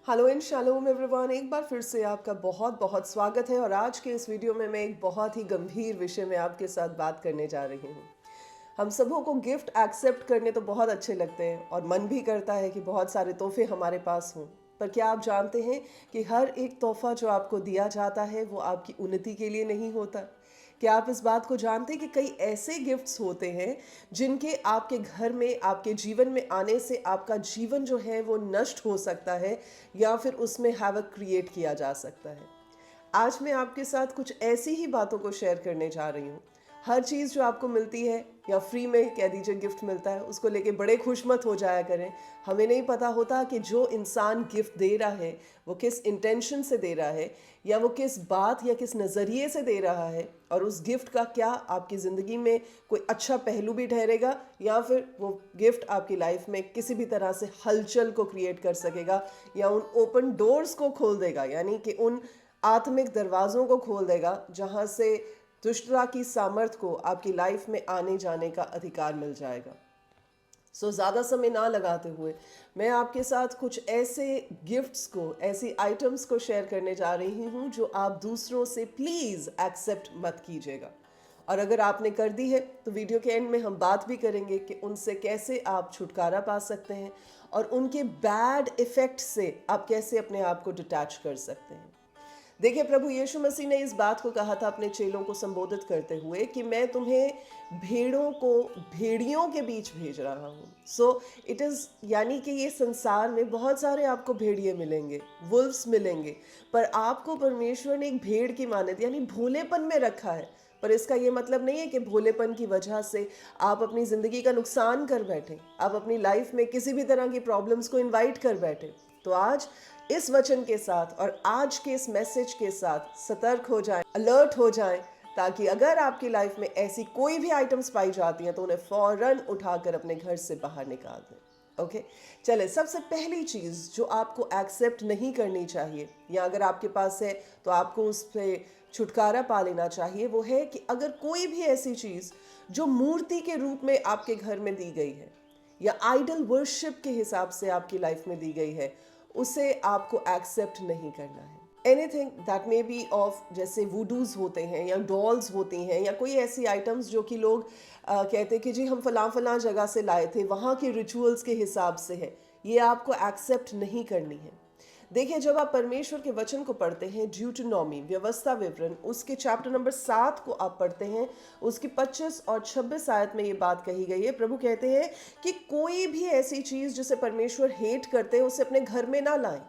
Hello and shalom everyone, एक बार फिर से आपका बहुत बहुत स्वागत है। और आज के इस वीडियो में मैं एक बहुत ही गंभीर विषय में आपके साथ बात करने जा रही हूँ। हम सबों को गिफ्ट एक्सेप्ट करने तो बहुत अच्छे लगते हैं और मन भी करता है कि बहुत सारे तोहफे हमारे पास हों। पर क्या आप जानते हैं कि हर एक तोहफा जो आपको दिया जाता है वो आपकी उन्नति के लिए नहीं होता। क्या आप इस बात को जानते हैं कि कई ऐसे गिफ्ट्स होते हैं जिनके आपके घर में, आपके जीवन में आने से आपका जीवन जो है वो नष्ट हो सकता है या फिर उसमें हैवक क्रिएट किया जा सकता है। आज मैं आपके साथ कुछ ऐसी ही बातों को शेयर करने जा रही हूँ। हर चीज़ जो आपको मिलती है या फ्री में कह दीजिए गिफ्ट मिलता है, उसको लेके बड़े खुश मत हो जाया करें। हमें नहीं पता होता कि जो इंसान गिफ्ट दे रहा है वो किस इंटेंशन से दे रहा है या वो किस बात या किस नज़रिए से दे रहा है, और उस गिफ्ट का क्या आपकी ज़िंदगी में कोई अच्छा पहलू भी ठहरेगा या फिर वो गिफ्ट आपकी लाइफ में किसी भी तरह से हलचल को क्रिएट कर सकेगा या उन ओपन डोर्स को खोल देगा, यानी कि उन आत्मिक दरवाज़ों को खोल देगा जहाँ से दुष्टता की सामर्थ को आपकी लाइफ में आने जाने का अधिकार मिल जाएगा। ज़्यादा समय ना लगाते हुए मैं आपके साथ कुछ ऐसे गिफ्ट्स को, ऐसी आइटम्स को शेयर करने जा रही हूँ जो आप दूसरों से प्लीज़ एक्सेप्ट मत कीजिएगा। और अगर आपने कर दी है तो वीडियो के एंड में हम बात भी करेंगे कि उनसे कैसे आप छुटकारा पा सकते हैं और उनके बैड इफ़ेक्ट से आप कैसे अपने आप को डिटैच कर सकते हैं। देखिए, प्रभु यीशु मसीह ने इस बात को कहा था अपने चेलों को संबोधित करते हुए कि मैं तुम्हें भेड़ों को भेड़ियों के बीच भेज रहा हूँ। इट इज़, यानी कि ये संसार में बहुत सारे आपको भेड़िए मिलेंगे, वुल्व्स मिलेंगे, पर आपको परमेश्वर ने एक भेड़ की मानद यानी भोलेपन में रखा है। पर इसका ये मतलब नहीं है कि भोलेपन की वजह से आप अपनी ज़िंदगी का नुकसान कर बैठें, आप अपनी लाइफ में किसी भी तरह की प्रॉब्लम्स को इनवाइट कर बैठें। तो आज इस वचन के साथ और आज के इस मैसेज के साथ सतर्क हो जाएं, अलर्ट हो जाएं, ताकि अगर आपकी लाइफ में ऐसी कोई भी आइटम्स पाई जाती हैं तो उन्हें फौरन उठाकर अपने घर से बाहर निकाल दें। ओके, चले, सबसे पहली चीज़ जो आपको एक्सेप्ट नहीं करनी चाहिए या अगर आपके पास है तो आपको उस पर छुटकारा पा लेना चाहिए, वो है कि अगर कोई भी ऐसी चीज़ जो मूर्ति के रूप में आपके घर में दी गई है या आइडल वर्शिप के हिसाब से आपकी लाइफ में दी गई है, उसे आपको एक्सेप्ट नहीं करना है। Anything that may be of, जैसे वुडूज होते हैं या डॉल्स होती हैं या कोई ऐसी आइटम्स जो कि लोग कहते हैं कि जी हम फलां फलां जगह से लाए थे, वहाँ के रिचुअल्स के हिसाब से है, ये आपको एक्सेप्ट नहीं करनी है। देखिए, जब आप परमेश्वर के वचन को पढ़ते हैं, ड्यूटोनॉमी व्यवस्था विवरण, उसके चैप्टर नंबर 7 को आप पढ़ते हैं, उसकी 25 और 26 आयत में ये बात कही गई है। प्रभु कहते हैं कि कोई भी ऐसी चीज़ जिसे परमेश्वर हेट करते हैं उसे अपने घर में ना लाएं।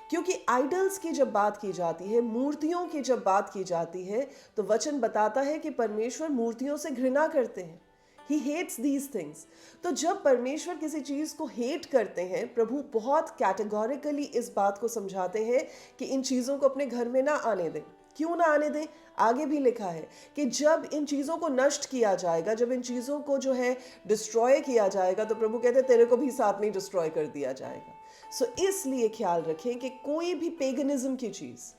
क्योंकि आइडल्स की जब बात की जाती है, मूर्तियों की जब बात की जाती है, तो वचन बताता है कि परमेश्वर मूर्तियों से घृणा करते हैं। He hates these things. तो जब परमेश्वर किसी चीज़ को हेट करते हैं, प्रभु बहुत कैटेगोरिकली इस बात को समझाते हैं कि इन चीज़ों को अपने घर में ना आने दें। क्यों ना आने दें? आगे भी लिखा है कि जब इन चीज़ों को नष्ट किया जाएगा, जब इन चीज़ों को जो है डिस्ट्रॉय किया जाएगा, तो प्रभु कहते हैं तेरे को भी साथ में डिस्ट्रॉय कर दिया जाएगा। इसलिए ख्याल रखें कि कोई भी पेगनिज्म की चीज़,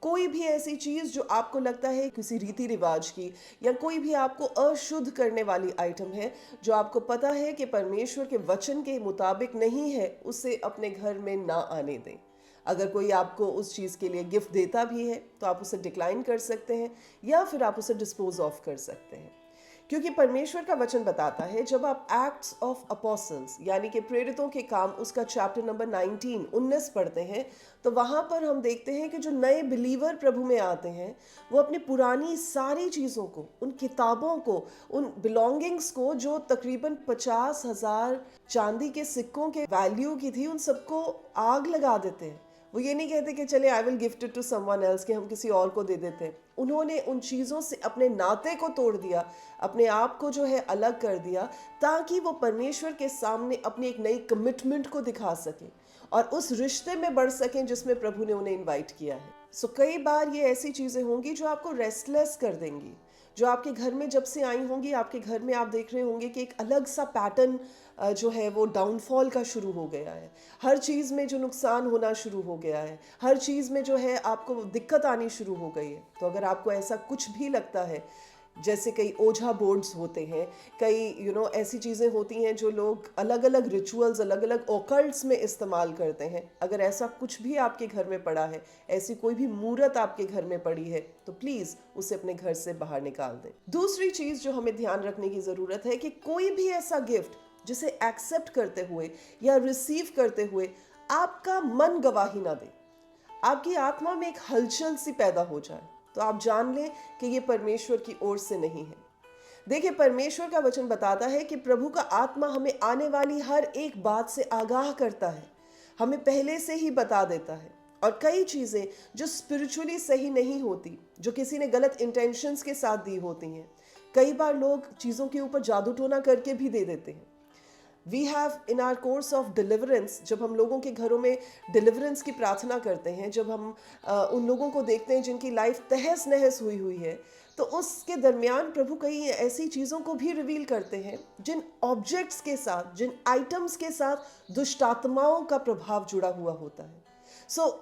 कोई भी ऐसी चीज़ जो आपको लगता है किसी रीति रिवाज की या कोई भी आपको अशुद्ध करने वाली आइटम है, जो आपको पता है कि परमेश्वर के वचन के मुताबिक नहीं है, उसे अपने घर में ना आने दें। अगर कोई आपको उस चीज़ के लिए गिफ्ट देता भी है तो आप उसे डिक्लाइन कर सकते हैं या फिर आप उसे डिस्पोज ऑफ कर सकते हैं। क्योंकि परमेश्वर का वचन बताता है, जब आप एक्ट्स ऑफ अपोस्टल्स यानी कि प्रेरितों के काम, उसका चैप्टर नंबर 19 पढ़ते हैं, तो वहाँ पर हम देखते हैं कि जो नए बिलीवर प्रभु में आते हैं वो अपनी पुरानी सारी चीज़ों को, उन किताबों को, उन बिलोंगिंग्स को जो तकरीबन 50,000 चांदी के सिक्कों के वैल्यू की थी, उन सबको आग लगा देते हैं। वो ये नहीं कहते कि चले I will gift it to someone else, कि हम किसी और को दे देते हैं। उन्होंने उन चीज़ों से अपने नाते को तोड़ दिया, अपने आप को जो है अलग कर दिया, ताकि वो परमेश्वर के सामने अपनी एक नई कमिटमेंट को दिखा सकें और उस रिश्ते में बढ़ सकें जिसमें प्रभु ने उन्हें इनवाइट किया है। कई बार ये ऐसी चीज़ें होंगी जो आपको रेस्टलेस कर देंगी, जो आपके घर में जब से आई होंगी, आपके घर में आप देख रहे होंगे कि एक अलग सा पैटर्न जो है वो डाउनफॉल का शुरू हो गया है। हर चीज़ में जो नुकसान होना शुरू हो गया है, हर चीज़ में जो है आपको दिक्कत आनी शुरू हो गई है। तो अगर आपको ऐसा कुछ भी लगता है, जैसे कई ओझा बोर्ड्स होते हैं, कई ऐसी चीज़ें होती हैं जो लोग अलग अलग रिचुअल्स, अलग अलग ऑकल्ट्स में इस्तेमाल करते हैं। अगर ऐसा कुछ भी आपके घर में पड़ा है, ऐसी कोई भी मूर्त आपके घर में पड़ी है, तो प्लीज़ उसे अपने घर से बाहर निकाल दें। दूसरी चीज़ जो हमें ध्यान रखने की ज़रूरत है कि कोई भी ऐसा गिफ्ट जिसे एक्सेप्ट करते हुए या रिसीव करते हुए आपका मन गवाही ना दे, आपकी आत्मा में एक हलचल सी पैदा हो जाए, तो आप जान लें कि ये परमेश्वर की ओर से नहीं है। देखिए, परमेश्वर का वचन बताता है कि प्रभु का आत्मा हमें आने वाली हर एक बात से आगाह करता है, हमें पहले से ही बता देता है। और कई चीज़ें जो स्पिरिचुअली सही नहीं होती, जो किसी ने गलत इंटेंशंस के साथ दी होती हैं, कई बार लोग चीज़ों के ऊपर जादू टोना करके भी दे देते हैं। We have in our course of deliverance, जब हम लोगों के घरों में डिलीवरेंस की प्रार्थना करते हैं, जब हम उन लोगों को देखते हैं जिनकी लाइफ तहस नहस हुई हुई है, तो उसके दरमियान प्रभु कई ऐसी चीज़ों को भी रिवील करते हैं जिन ऑब्जेक्ट्स के साथ, जिन आइटम्स के साथ दुष्टात्माओं का प्रभाव जुड़ा हुआ होता है।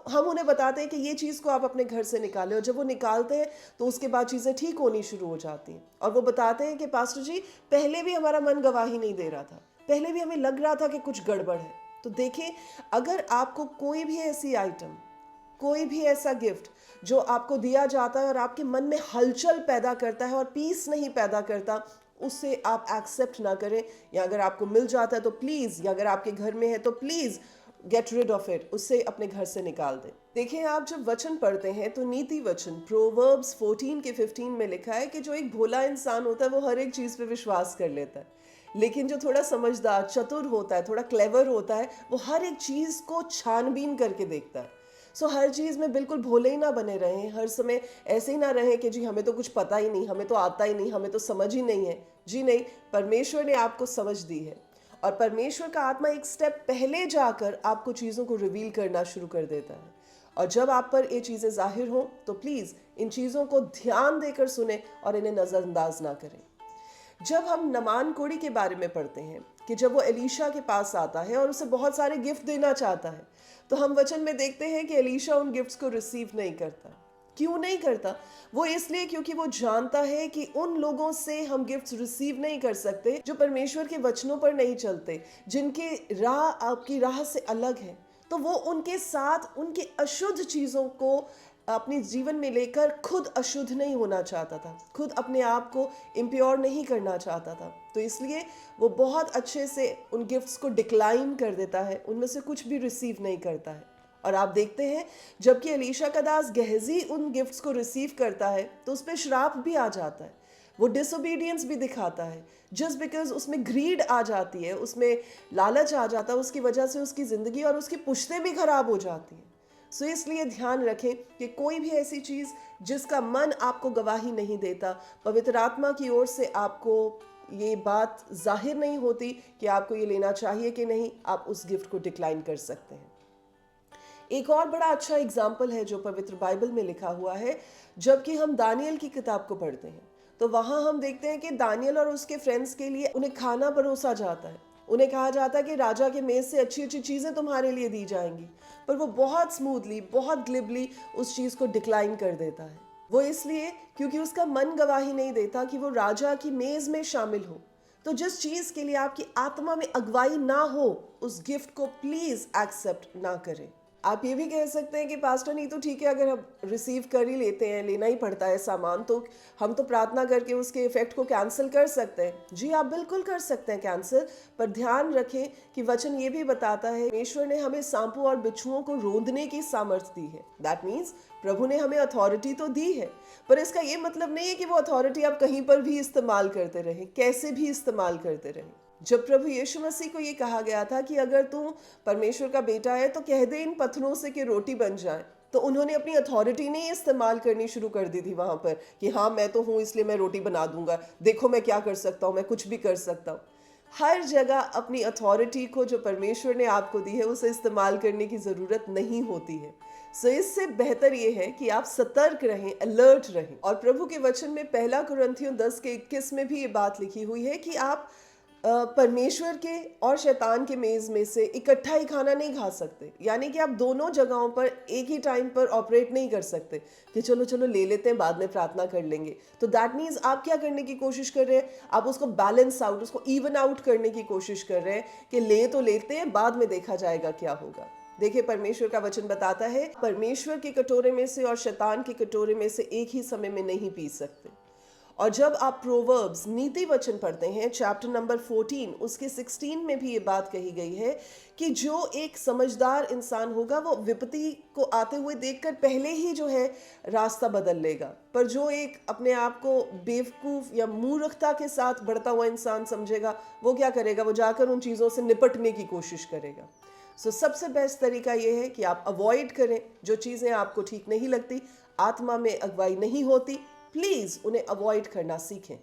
हम उन्हें बताते हैं कि ये चीज़ को आप अपने घर से निकालें, और जब वो निकालते हैं तो उसके बाद चीज़ें ठीक होनी शुरू हो जाती हैं। और वो बताते हैं कि पास्टर जी, पहले भी हमारा मन गवाही नहीं दे रहा था, पहले भी हमें लग रहा था कि कुछ गड़बड़ है। तो देखें, अगर आपको कोई भी ऐसी आइटम, कोई भी ऐसा गिफ्ट जो आपको दिया जाता है और आपके मन में हलचल पैदा करता है और पीस नहीं पैदा करता, उसे आप एक्सेप्ट ना करें। या अगर आपको मिल जाता है तो प्लीज़, या अगर आपके घर में है तो please get rid of it, उससे अपने घर से निकाल दें। देखिए, आप जब वचन पढ़ते हैं तो नीति वचन प्रोवर्ब्स 14 के 15 में लिखा है कि जो एक भोला इंसान होता है वो हर एक चीज़ पे विश्वास कर लेता है, लेकिन जो थोड़ा समझदार, चतुर होता है, थोड़ा क्लेवर होता है, वो हर एक चीज़ को छानबीन करके देखता है। हर चीज़ में बिल्कुल भोले ही ना बने रहें, हर समय ऐसे ही ना रहें कि जी हमें तो कुछ पता ही नहीं, हमें तो आता ही नहीं, हमें तो समझ ही नहीं है। जी नहीं, परमेश्वर ने आपको समझ दी है, और परमेश्वर का आत्मा एक स्टेप पहले जाकर आपको चीज़ों को रिवील करना शुरू कर देता है। और जब आप पर ये चीज़ें जाहिर हों तो प्लीज़ इन चीज़ों को ध्यान देकर सुने और इन्हें नज़रअंदाज ना करें। जब हम नमान कोड़ी के बारे में पढ़ते हैं कि जब वो एलीशा के पास आता है और उसे बहुत सारे गिफ्ट देना चाहता है, तो हम वचन में देखते हैं कि एलीशा उन गिफ्ट्स को रिसीव नहीं करता। क्यों नहीं करता? वो इसलिए क्योंकि वो जानता है कि उन लोगों से हम गिफ्ट्स रिसीव नहीं कर सकते जो परमेश्वर के वचनों पर नहीं चलते, जिनकी राह आपकी राह से अलग है। तो वो उनके साथ उनकी अशुद्ध चीज़ों को अपने जीवन में लेकर खुद अशुद्ध नहीं होना चाहता था, खुद अपने आप को इम्प्योर नहीं करना चाहता था। तो इसलिए वो बहुत अच्छे से उन गिफ्ट्स को डिक्लाइन कर देता है, उनमें से कुछ भी रिसीव नहीं करता है। और आप देखते हैं, जबकि एलीशा का दास गेहजी उन गिफ्ट्स को रिसीव करता है तो उस पर श्राप भी आ जाता है, वो डिसोबीडियंस भी दिखाता है, जस्ट बिकॉज उसमें ग्रीड आ जाती है, उसमें लालच आ जाता है, उसकी वजह से उसकी ज़िंदगी और उसकी पुश्तें भी खराब हो जाती हैं। इसलिए ध्यान रखें कि कोई भी ऐसी चीज़ जिसका मन आपको गवाही नहीं देता, पवित्र आत्मा की ओर से आपको ये बात जाहिर नहीं होती कि आपको ये लेना चाहिए कि नहीं, आप उस गिफ्ट को डिक्लाइन कर सकते हैं। एक और बड़ा अच्छा एग्जाम्पल है जो पवित्र बाइबल में लिखा हुआ है। जबकि हम दानियल की किताब को पढ़ते हैं तो वहाँ हम देखते हैं कि दानियल और उसके फ्रेंड्स के लिए उन्हें खाना परोसा जाता है, उन्हें कहा जाता है कि राजा के मेज़ से अच्छी अच्छी चीज़ें तुम्हारे लिए दी जाएंगी, पर वो बहुत स्मूथली, बहुत ग्लिबली उस चीज़ को डिक्लाइन कर देता है। वो इसलिए क्योंकि उसका मन गवाही नहीं देता कि वो राजा की मेज़ में शामिल हो। तो जिस चीज़ के लिए आपकी आत्मा में अगुवाई ना हो, उस गिफ्ट को प्लीज़ एक्सेप्ट ना करें। आप ये भी कह सकते हैं कि पास्टर नहीं तो ठीक है, अगर हम रिसीव कर ही लेते हैं, लेना ही पड़ता है सामान, तो हम तो प्रार्थना करके उसके इफेक्ट को कैंसिल कर सकते हैं। जी, आप बिल्कुल कर सकते हैं कैंसिल, पर ध्यान रखें कि वचन ये भी बताता है परमेश्वर ने हमें सांपों और बिच्छुओं को रोंदने की सामर्थ्य दी है। दैट मीन्स प्रभु ने हमें अथॉरिटी तो दी है, पर इसका ये मतलब नहीं है कि वो अथॉरिटी आप कहीं पर भी इस्तेमाल करते रहें, कैसे भी इस्तेमाल करते रहें। जब प्रभु यीशु मसीह को ये कहा गया था कि अगर तू परमेश्वर का बेटा है तो कह दे इन पत्थरों से कि रोटी बन जाए, तो उन्होंने अपनी अथॉरिटी नहीं इस्तेमाल करनी शुरू कर दी थी वहाँ पर कि हाँ मैं तो हूँ इसलिए मैं रोटी बना दूंगा, देखो मैं क्या कर सकता हूँ, मैं कुछ भी कर सकता हूँ। हर जगह अपनी अथॉरिटी को जो परमेश्वर ने आपको दी है उसे इस्तेमाल करने की ज़रूरत नहीं होती है। इससे बेहतर ये है कि आप सतर्क रहें, अलर्ट रहें। और प्रभु के वचन में 1 कुरिन्थियों 10 के 21 में भी ये बात लिखी हुई है कि आप परमेश्वर के और शैतान के मेज़ में से इकट्ठा ही खाना नहीं खा सकते। यानी कि आप दोनों जगहों पर एक ही टाइम पर ऑपरेट नहीं कर सकते कि चलो चलो ले लेते हैं, बाद में प्रार्थना कर लेंगे। तो दैट मीन्स आप क्या करने की कोशिश कर रहे हैं, आप उसको बैलेंस आउट, उसको इवन आउट करने की कोशिश कर रहे हैं कि ले तो लेते हैं, बाद में देखा जाएगा क्या होगा। देखिए, परमेश्वर का वचन बताता है परमेश्वर के कटोरे में से और शैतान के कटोरे में से एक ही समय में नहीं पी सकते। और जब आप प्रोवर्ब्स नीति वचन पढ़ते हैं चैप्टर नंबर 14 उसके 16 में भी ये बात कही गई है कि जो एक समझदार इंसान होगा वो विपत्ति को आते हुए देखकर पहले ही जो है रास्ता बदल लेगा, पर जो एक अपने आप को बेवकूफ़ या मूर्खता के साथ बढ़ता हुआ इंसान समझेगा वो क्या करेगा, वो जाकर उन चीज़ों से निपटने की कोशिश करेगा। सबसे बेस्ट तरीका ये है कि आप अवॉइड करें जो चीज़ें आपको ठीक नहीं लगती, आत्मा में अगुवाई नहीं होती, प्लीज उन्हें अवॉइड करना सीखें।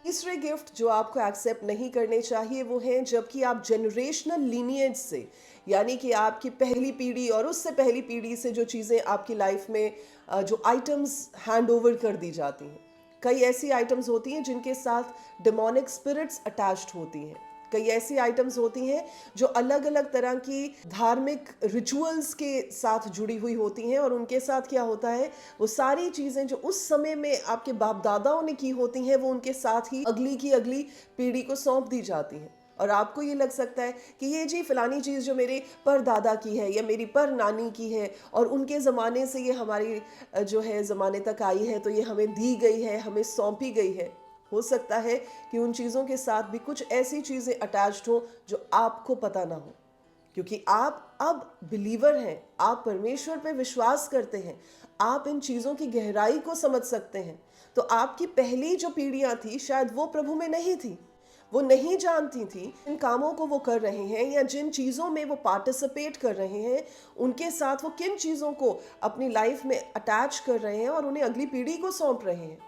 तीसरे गिफ्ट जो आपको एक्सेप्ट नहीं करने चाहिए वो हैं जबकि आप जनरेशनल लीनिएज से, यानी कि आपकी पहली पीढ़ी और उससे पहली पीढ़ी से जो चीज़ें आपकी लाइफ में जो आइटम्स हैंड ओवर कर दी जाती हैं। कई ऐसी आइटम्स होती हैं जिनके साथ डिमोनिक स्पिरिट्स अटैच्ड होती हैं। कई ऐसी आइटम्स होती हैं जो अलग अलग तरह की धार्मिक रिचुअल्स के साथ जुड़ी हुई होती हैं, और उनके साथ क्या होता है, वो सारी चीज़ें जो उस समय में आपके बाप दादाओं ने की होती हैं वो उनके साथ ही अगली की अगली पीढ़ी को सौंप दी जाती हैं। और आपको ये लग सकता है कि ये जी फलानी चीज़ जो मेरे पर दादा की है या मेरी पर नानी की है और उनके ज़माने से ये हमारी जो है ज़माने तक आई है, तो ये हमें दी गई है, हमें सौंपी गई है। हो सकता है कि उन चीज़ों के साथ भी कुछ ऐसी चीज़ें अटैच्ड हो जो आपको पता ना हो, क्योंकि आप अब बिलीवर हैं, आप परमेश्वर पे विश्वास करते हैं, आप इन चीज़ों की गहराई को समझ सकते हैं। तो आपकी पहली जो पीढ़ियां थी शायद वो प्रभु में नहीं थी, वो नहीं जानती थी इन कामों को वो कर रहे हैं या जिन चीज़ों में वो पार्टिसिपेट कर रहे हैं उनके साथ वो किन चीज़ों को अपनी लाइफ में अटैच कर रहे हैं और उन्हें अगली पीढ़ी को सौंप रहे हैं।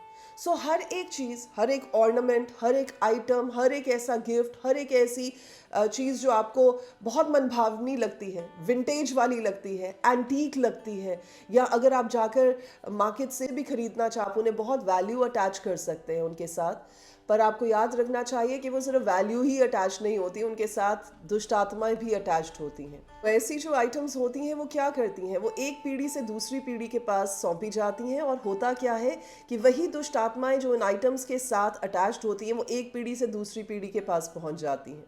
हर एक चीज़, हर एक ऑर्नामेंट, हर एक आइटम, हर एक ऐसा गिफ्ट, हर एक ऐसी चीज़ जो आपको बहुत मनभावनी लगती है, विंटेज वाली लगती है, एंटीक लगती है, या अगर आप जाकर मार्केट से भी खरीदना चाहें आप उन्हें बहुत वैल्यू अटैच कर सकते हैं उनके साथ। पर आपको याद रखना चाहिए कि वो सिर्फ वैल्यू ही अटैच नहीं होती, उनके साथ दुष्ट आत्माएं भी अटैच्ड होती हैं। ऐसी जो आइटम्स होती हैं वो क्या करती हैं, वो एक पीढ़ी से दूसरी पीढ़ी के पास सौंपी जाती हैं, और होता क्या है कि वही दुष्ट आत्माएं जो इन आइटम्स के साथ अटैच्ड होती हैं वो एक पीढ़ी से दूसरी पीढ़ी के पास पहुंच जाती हैं।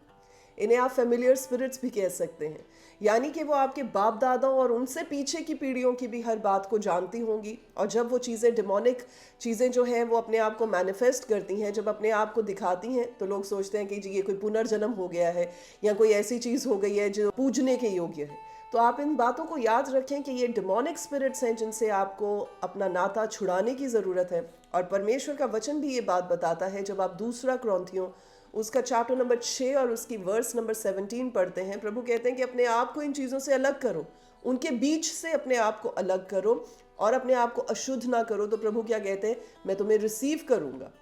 इन्हें आप फेमिलियर स्पिरिट्स भी कह सकते हैं, यानी कि वो आपके बाप दादाओं और उनसे पीछे की पीढ़ियों की भी हर बात को जानती होंगी, और जब वो चीज़ें डिमोनिक चीज़ें जो हैं वो अपने आप को मैनिफेस्ट करती हैं, जब अपने आप को दिखाती हैं, तो लोग सोचते हैं कि जी ये कोई पुनर्जन्म हो गया है या कोई ऐसी चीज़ हो गई है जो पूजने के योग्य है। तो आप इन बातों को याद रखें कि ये डिमोनिक स्पिरिट्स हैं जिनसे आपको अपना नाता छुड़ाने की ज़रूरत है। और परमेश्वर का वचन भी ये बात बताता है, जब आप दूसरा क्रॉन्थियों उसका चैप्टर नंबर 6 और उसकी वर्स नंबर 17 पढ़ते हैं, प्रभु कहते हैं कि अपने आप को इन चीज़ों से अलग करो, उनके बीच से अपने आप को अलग करो और अपने आप को अशुद्ध ना करो। तो प्रभु क्या कहते हैं, मैं तुम्हें रिसीव करूँगा।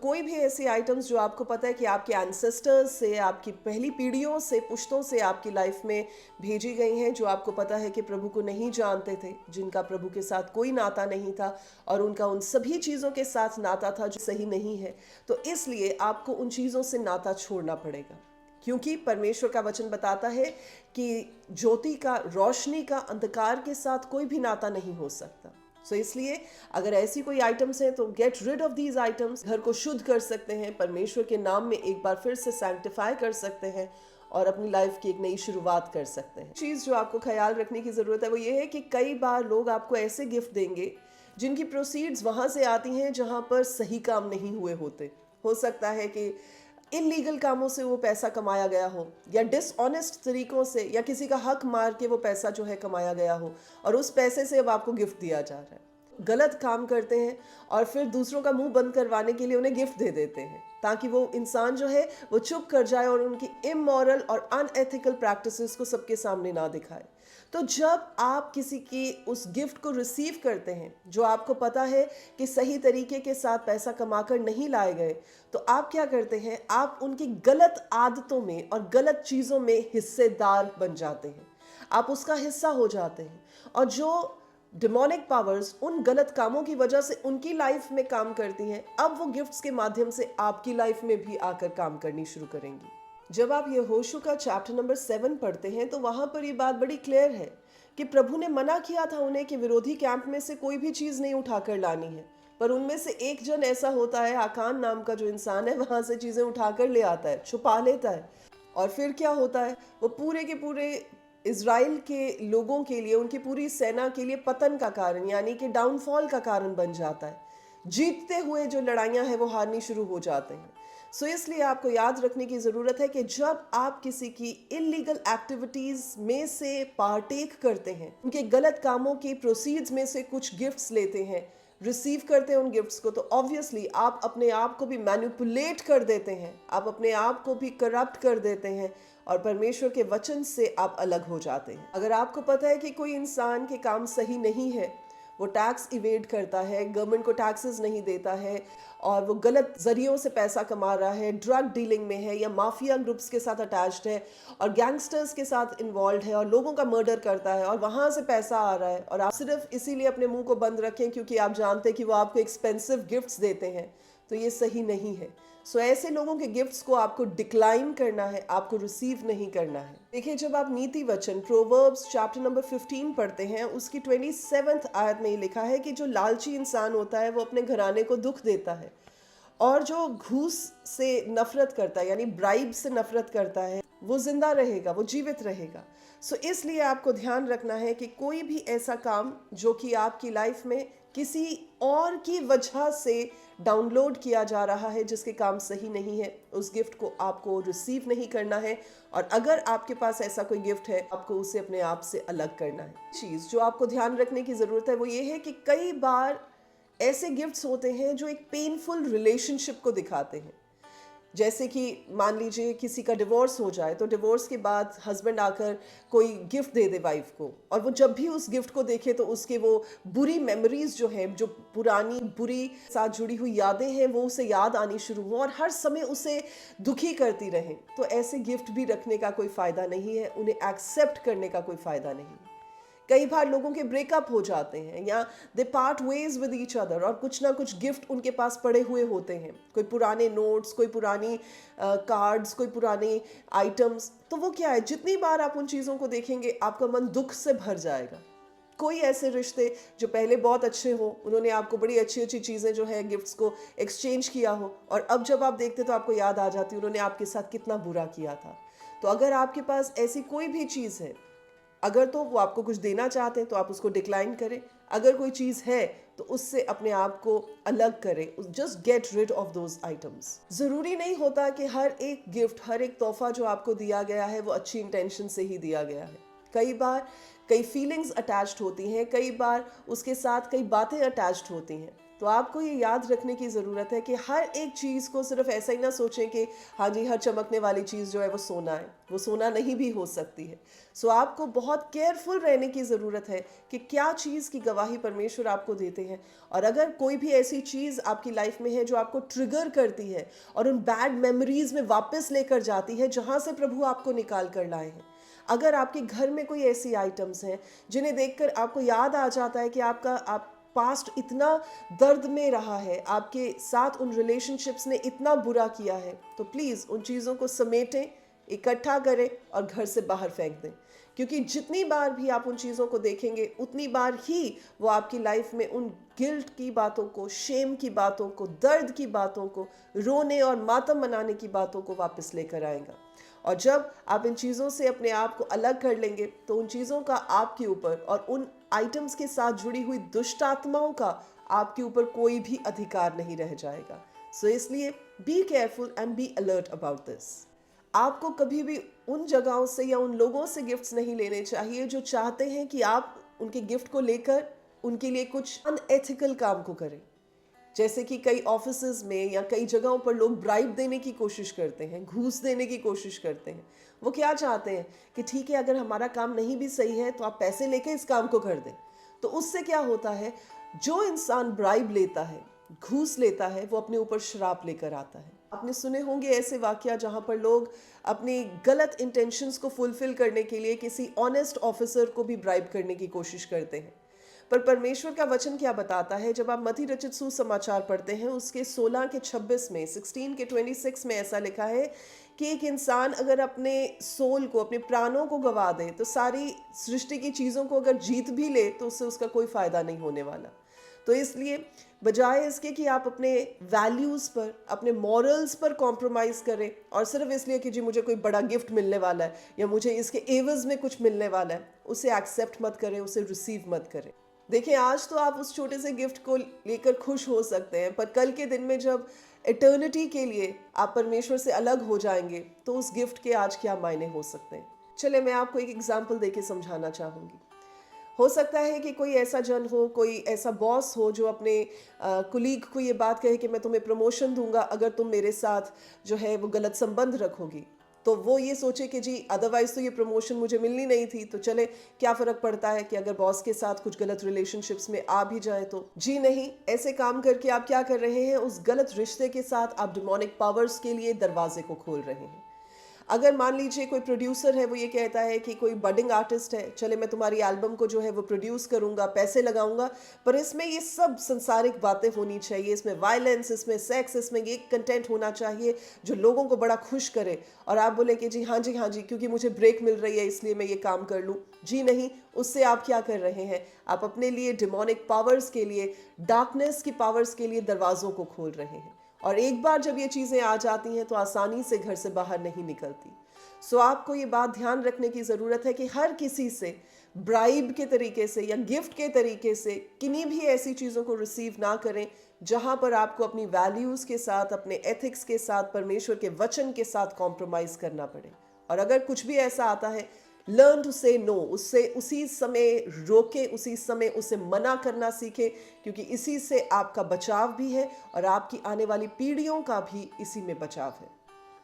कोई भी ऐसी आइटम्स जो आपको पता है कि आपके एंसेस्टर्स से, आपकी पहली पीढ़ियों से, पुश्तों से आपकी लाइफ में भेजी गई हैं, जो आपको पता है कि प्रभु को नहीं जानते थे, जिनका प्रभु के साथ कोई नाता नहीं था और उनका उन सभी चीज़ों के साथ नाता था जो सही नहीं है, तो इसलिए आपको उन चीज़ों से नाता छोड़ना पड़ेगा, क्योंकि परमेश्वर का वचन बताता है कि ज्योति का, रोशनी का अंधकार के साथ कोई भी नाता नहीं हो सकता। इसलिए अगर ऐसी कोई आइटम्स हैं तो get rid of these items, घर को शुद्ध कर सकते हैं, परमेश्वर के नाम में एक बार फिर से सैंक्टिफाई कर सकते हैं और अपनी लाइफ की एक नई शुरुआत कर सकते हैं। चीज़ जो आपको ख्याल रखने की ज़रूरत है वो ये है कि कई बार लोग आपको ऐसे गिफ्ट देंगे जिनकी प्रोसीड्स वहाँ से आती हैं जहाँ पर सही काम नहीं हुए होते। हो सकता है कि इलीगल कामों से वो पैसा कमाया गया हो, या डिसऑनेस्ट तरीकों से, या किसी का हक मार के वो पैसा जो है कमाया गया हो, और उस पैसे से अब आपको गिफ्ट दिया जा रहा है। गलत काम करते हैं और फिर दूसरों का मुंह बंद करवाने के लिए उन्हें गिफ्ट दे देते हैं, ताकि वो इंसान जो है वो चुप कर जाए और उनकी इमोरल और अनएथिकल प्रैक्टिसेस को सबके सामने ना दिखाए। तो जब आप किसी की उस गिफ्ट को रिसीव करते हैं जो आपको पता है कि सही तरीके के साथ पैसा कमाकर नहीं लाए गए, तो आप क्या करते हैं, आप उनकी गलत आदतों में और गलत चीज़ों में हिस्सेदार बन जाते हैं, आप उसका हिस्सा हो जाते हैं। और जो डिमोनिक पावर्स उन गलत कामों की वजह से उनकी लाइफ में काम करती हैं, अब वो गिफ्ट्स के माध्यम से आपकी लाइफ में भी आकर काम करनी शुरू करेंगी। जब आप यहोशू का चैप्टर नंबर 7 पढ़ते हैं तो वहां पर ये बात बड़ी क्लियर है कि प्रभु ने मना किया था उन्हें कि विरोधी कैंप में से कोई भी चीज नहीं उठाकर लानी है, पर उनमें से एक जन ऐसा होता है, आकान नाम का जो इंसान है, वहां से चीजें उठाकर ले आता है, छुपा लेता है। और फिर क्या होता है, वो पूरे के पूरे इज़राइल के लोगों के लिए, उनकी पूरी सेना के लिए पतन का कारण यानी कि डाउनफॉल का कारण बन जाता है। जीतते हुए जो लड़ाइयाँ हैं वो हारनी शुरू हो जाते हैं। सो इसलिए आपको याद रखने की ज़रूरत है कि जब आप किसी की इलीगल एक्टिविटीज़ में से पार्टेक करते हैं, उनके गलत कामों की प्रोसीड्स में से कुछ गिफ्ट्स लेते हैं, रिसीव करते हैं उन गिफ्ट्स को, तो ऑब्वियसली आप अपने आप को भी मैनिपुलेट कर देते हैं, आप अपने आप को भी करप्ट कर देते हैं और परमेश्वर के वचन से आप अलग हो जाते हैं। अगर आपको पता है कि कोई इंसान के काम सही नहीं है, वो टैक्स इवेड करता है, गवर्नमेंट को टैक्सेस नहीं देता है और वो गलत जरियों से पैसा कमा रहा है, ड्रग डीलिंग में है या माफिया ग्रुप्स के साथ अटैच्ड है और गैंगस्टर्स के साथ इन्वॉल्व है और लोगों का मर्डर करता है और वहाँ से पैसा आ रहा है, और आप सिर्फ इसीलिए अपने मुंह को बंद रखें क्योंकि आप जानते हैं कि वो आपको एक्सपेंसिव गिफ्ट्स देते हैं, तो ये सही नहीं है। सो ऐसे लोगों के गिफ्ट्स को आपको डिक्लाइन करना है, आपको रिसीव नहीं करना है। देखिए, जब आप नीति वचन प्रोवर्ब्स चैप्टर नंबर 15 पढ़ते हैं, उसकी 27th आयत में ये लिखा है कि जो लालची इंसान होता है वो अपने घराने को दुख देता है, और जो घूस से नफरत करता है यानी ब्राइब से नफरत करता है वो जिंदा रहेगा, वो जीवित रहेगा। सो इसलिए आपको ध्यान रखना है कि कोई भी ऐसा काम जो कि आपकी लाइफ में किसी और की वजह से डाउनलोड किया जा रहा है, जिसके काम सही नहीं है, उस गिफ्ट को आपको रिसीव नहीं करना है। और अगर आपके पास ऐसा कोई गिफ्ट है, आपको उसे अपने आप से अलग करना है। चीज़ जो आपको ध्यान रखने की ज़रूरत है वो ये है कि कई बार ऐसे गिफ्ट्स होते हैं जो एक पेनफुल रिलेशनशिप को दिखाते हैं। जैसे कि मान लीजिए किसी का डिवोर्स हो जाए, तो डिवोर्स के बाद हस्बैंड आकर कोई गिफ्ट दे दे वाइफ को, और वो जब भी उस गिफ्ट को देखे तो उसके वो बुरी मेमोरीज जो है, जो पुरानी बुरी साथ जुड़ी हुई यादें हैं, वो उसे याद आनी शुरू हो और हर समय उसे दुखी करती रहें। तो ऐसे गिफ्ट भी रखने का कोई फ़ायदा नहीं है, उन्हें एक्सेप्ट करने का कोई फ़ायदा नहीं है। कई बार लोगों के ब्रेकअप हो जाते हैं या they part ways with each other, और कुछ ना कुछ गिफ्ट उनके पास पड़े हुए होते हैं, कोई पुराने नोट्स, कोई पुरानी कार्ड्स, कोई पुराने आइटम्स। तो वो क्या है, जितनी बार आप उन चीज़ों को देखेंगे आपका मन दुख से भर जाएगा। कोई ऐसे रिश्ते जो पहले बहुत अच्छे हो, उन्होंने आपको बड़ी अच्छी अच्छी चीज़ें जो है गिफ्ट्स को एक्सचेंज किया हो, और अब जब आप देखते तो आपको याद आ जाती उन्होंने आपके साथ कितना बुरा किया था। तो अगर आपके पास ऐसी कोई भी चीज़ है, अगर तो वो आपको कुछ देना चाहते हैं तो आप उसको डिक्लाइन करें, अगर कोई चीज़ है तो उससे अपने आप को अलग करें, just get rid of those items. ज़रूरी नहीं होता कि हर एक गिफ्ट, हर एक तोहफा जो आपको दिया गया है वो अच्छी इंटेंशन से ही दिया गया है। कई बार कई फीलिंग्स अटैच्ड होती हैं, कई बार उसके साथ कई बातें अटैच्ड होती हैं। तो आपको ये याद रखने की ज़रूरत है कि हर एक चीज़ को सिर्फ ऐसा ही ना सोचें कि हाँ जी, हर चमकने वाली चीज़ जो है वो सोना है, वो सोना नहीं भी हो सकती है। सो आपको बहुत केयरफुल रहने की ज़रूरत है कि क्या चीज़ की गवाही परमेश्वर आपको देते हैं, और अगर कोई भी ऐसी चीज़ आपकी लाइफ में है जो आपको ट्रिगर करती है और उन बैड मेमोरीज में वापस लेकर जाती है जहाँ से प्रभु आपको निकाल कर लाए हैं, अगर आपके घर में कोई ऐसी आइटम्स हैं जिन्हें देखकर आपको याद आ जाता है कि आप पास्ट इतना दर्द में रहा है, आपके साथ उन रिलेशनशिप्स ने इतना बुरा किया है, तो प्लीज़ उन चीज़ों को समेटें, इकट्ठा करें और घर से बाहर फेंक दें। क्योंकि जितनी बार भी आप उन चीज़ों को देखेंगे उतनी बार ही वो आपकी लाइफ में उन गिल्ट की बातों को, शेम की बातों को, दर्द की बातों को, रोने और मातम मनाने की बातों को वापस लेकर आएगा। और जब आप इन चीज़ों से अपने आप को अलग कर लेंगे तो उन चीज़ों का आपके ऊपर और उन आइटम्स के साथ जुड़ी हुई दुष्ट आत्माओं का आपके ऊपर कोई भी अधिकार नहीं रह जाएगा। सो इसलिए be careful and be alert about this. आपको कभी भी उन जगहों से या उन लोगों से गिफ्ट्स नहीं लेने चाहिए जो चाहते हैं कि आप उनके गिफ्ट को लेकर उनके लिए कुछ अनएथिकल काम को करें। जैसे कि कई ऑफिसेज में या कई जगहों पर लोग ब्राइब देने की कोशिश करते हैं, घूस देने की कोशिश करते हैं। वो क्या चाहते हैं कि ठीक है, अगर हमारा काम नहीं भी सही है तो आप पैसे लेके इस काम को कर दें। तो उससे क्या होता है, जो इंसान ब्राइब लेता है, घूस लेता है, वो अपने ऊपर श्राप लेकर आता है। आपने सुने होंगे ऐसे वाकया जहां पर लोग अपनी गलत इंटेंशंस को फुलफिल करने के लिए किसी ऑनेस्ट ऑफिसर को भी ब्राइब करने की कोशिश करते हैं, पर परमेश्वर का वचन क्या बताता है, जब आप मत्ती रचित सुसमाचार पढ़ते हैं उसके 16 के 26 में, 16 के 26 में ऐसा लिखा है कि एक इंसान अगर अपने सोल को, अपने प्राणों को गवा दे, तो सारी सृष्टि की चीज़ों को अगर जीत भी ले तो उससे उसका कोई फ़ायदा नहीं होने वाला। तो इसलिए बजाय इसके कि आप अपने वैल्यूज़ पर, अपने मॉरल्स पर कॉम्प्रोमाइज़ करें और सिर्फ इसलिए कि जी मुझे कोई बड़ा गिफ्ट मिलने वाला है या मुझे इसके एवज़ में कुछ मिलने वाला है, उसे एक्सेप्ट मत करें, उसे रिसीव मत करें। देखिए, आज तो आप उस छोटे से गिफ्ट को लेकर खुश हो सकते हैं, पर कल के दिन में जब इटर्निटी के लिए आप परमेश्वर से अलग हो जाएंगे तो उस गिफ्ट के आज क्या मायने हो सकते हैं। चलिए मैं आपको एक एग्जाम्पल देके समझाना चाहूँगी। हो सकता है कि कोई ऐसा जन हो, कोई ऐसा बॉस हो जो अपने कुलीग को ये बात कहे कि मैं तुम्हें प्रमोशन दूंगा अगर तुम मेरे साथ जो है वो गलत संबंध रखोगी। तो वो ये सोचे कि जी अदरवाइज तो ये प्रमोशन मुझे मिलनी नहीं थी, तो चले क्या फ़र्क पड़ता है कि अगर बॉस के साथ कुछ गलत रिलेशनशिप्स में आ भी जाए तो। जी नहीं, ऐसे काम करके आप क्या कर रहे हैं, उस गलत रिश्ते के साथ आप डिमोनिक पावर्स के लिए दरवाजे को खोल रहे हैं। अगर मान लीजिए कोई प्रोड्यूसर है, वो ये कहता है कि कोई बडिंग आर्टिस्ट है, चले मैं तुम्हारी एल्बम को जो है वो प्रोड्यूस करूंगा, पैसे लगाऊंगा, पर इसमें ये सब संसारिक बातें होनी चाहिए, इसमें वायलेंस, इसमें सेक्स, इसमें ये कंटेंट होना चाहिए जो लोगों को बड़ा खुश करे। और आप बोले कि जी हाँ जी हाँ जी, क्योंकि मुझे ब्रेक मिल रही है इसलिए मैं ये काम कर लूँ। जी नहीं, उससे आप क्या कर रहे हैं, आप अपने लिए डिमोनिक पावर्स के लिए, डार्कनेस की पावर्स के लिए दरवाज़ों को खोल रहे हैं। और एक बार जब ये चीज़ें आ जाती हैं तो आसानी से घर से बाहर नहीं निकलती। सो आपको ये बात ध्यान रखने की ज़रूरत है कि हर किसी से ब्राइब के तरीके से या गिफ्ट के तरीके से किन्हीं भी ऐसी चीज़ों को रिसीव ना करें जहां पर आपको अपनी वैल्यूज़ के साथ, अपने एथिक्स के साथ, परमेश्वर के वचन के साथ कॉम्प्रोमाइज़ करना पड़े। और अगर कुछ भी ऐसा आता है, लर्न टू से नो, उससे उसी समय रोके, उसी समय उसे मना करना सीखे, क्योंकि इसी से आपका बचाव भी है और आपकी आने वाली पीढ़ियों का भी इसी में बचाव है।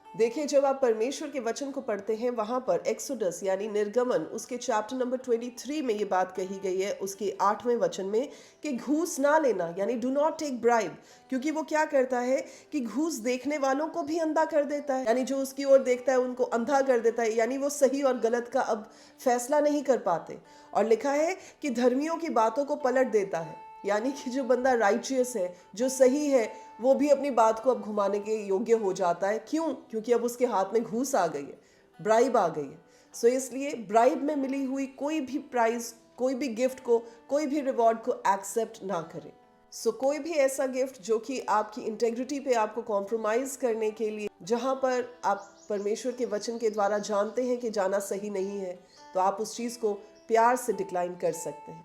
देखिए, जब आप परमेश्वर के वचन को पढ़ते हैं, वहां पर एक्सोडस यानी निर्गमन, उसके चैप्टर नंबर 23 में ये बात कही गई है, उसके 8वें वचन में, कि घूस ना लेना, यानी डू नॉट टेक ब्राइब। क्योंकि वो क्या करता है कि घूस देखने वालों को भी अंधा कर देता है, यानी जो उसकी ओर देखता है उनको अंधा कर देता है, यानी वो सही और गलत का अब फैसला नहीं कर पाते। और लिखा है कि धर्मियों की बातों को पलट देता है, यानी कि जो बंदा राइचियस है, जो सही है, वो भी अपनी बात को अब घुमाने के योग्य हो जाता है। क्यों? क्योंकि अब उसके हाथ में घूस आ गई है, ब्राइब आ गई है। सो इसलिए ब्राइब में मिली हुई कोई भी प्राइज, कोई भी गिफ्ट को, कोई भी रिवॉर्ड को एक्सेप्ट ना करें। सो कोई भी ऐसा गिफ्ट जो कि आपकी इंटेग्रिटी पे आपको कॉम्प्रोमाइज करने के लिए, जहां पर आप परमेश्वर के वचन के द्वारा जानते हैं कि जाना सही नहीं है, तो आप उस चीज़ को प्यार से डिक्लाइन कर सकते हैं।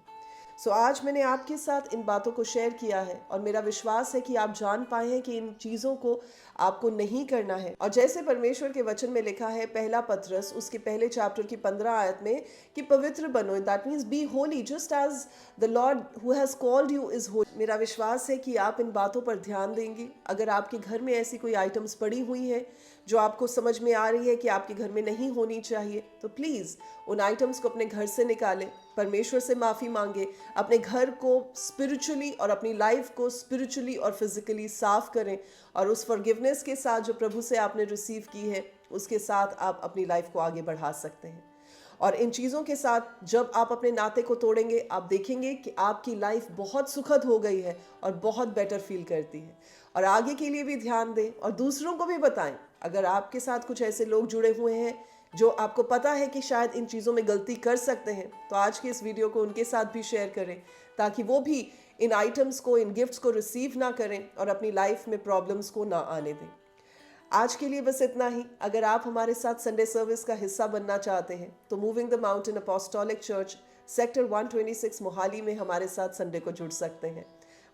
सो आज मैंने आपके साथ इन बातों को शेयर किया है और मेरा विश्वास है कि आप जान पाए हैं कि इन चीज़ों को आपको नहीं करना है। और जैसे परमेश्वर के वचन में लिखा है, पहला पतरस उसके पहले चैप्टर की 15 आयत में, कि पवित्र बनो, that means be holy just as the Lord who has called you is holy. मेरा विश्वास है कि आप इन बातों पर ध्यान देंगे। अगर आपके घर में ऐसी कोई आइटम्स पड़ी हुई हैं जो आपको समझ में आ रही है कि आपके घर में नहीं होनी चाहिए, तो प्लीज़ उन आइटम्स को अपने घर से निकालें, परमेश्वर से माफ़ी मांगे, अपने घर को स्पिरिचुअली और अपनी लाइफ को स्पिरिचुअली और फिजिकली साफ करें, और उस फॉरगिवनेस के साथ जो प्रभु से आपने रिसीव की है, उसके साथ आप अपनी लाइफ को आगे बढ़ा सकते हैं। और इन चीज़ों के साथ जब आप अपने नाते को तोड़ेंगे, आप देखेंगे कि आपकी लाइफ बहुत सुखद हो गई है और बहुत बेटर फील करती है। और आगे के लिए भी ध्यान दें और दूसरों को भी बताएं। अगर आपके साथ कुछ ऐसे लोग जुड़े हुए हैं जो आपको पता है कि शायद इन चीज़ों में गलती कर सकते हैं, तो आज के इस वीडियो को उनके साथ भी शेयर करें, ताकि वो भी इन आइटम्स को, इन गिफ्ट्स को रिसीव ना करें और अपनी लाइफ में प्रॉब्लम्स को ना आने दें। आज के लिए बस इतना ही। अगर आप हमारे साथ संडे सर्विस का हिस्सा बनना चाहते हैं तो moving the mountain apostolic church sector 126 Mohali में हमारे साथ संडे को जुड़ सकते हैं।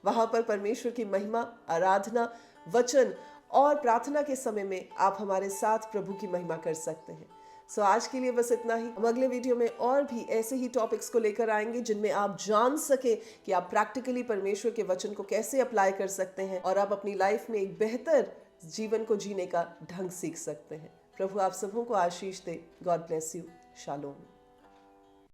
वहाँ पर परमेश्वर की महिमा, आराधना, वचन और प्रार्थना के समय में आप हमारे साथ प्रभु की महिमा कर सकते हैं। सो आज के लिए बस इतना ही। हम अगले वीडियो में और भी ऐसे ही टॉपिक्स को लेकर आएंगे जिनमें आप जान सके कि आप प्रैक्टिकली परमेश्वर के वचन को कैसे अप्लाई कर सकते हैं और आप अपनी लाइफ में एक बेहतर जीवन को जीने का ढंग सीख सकते हैं। प्रभु आप सबों को आशीष दे। God bless you. शालोम।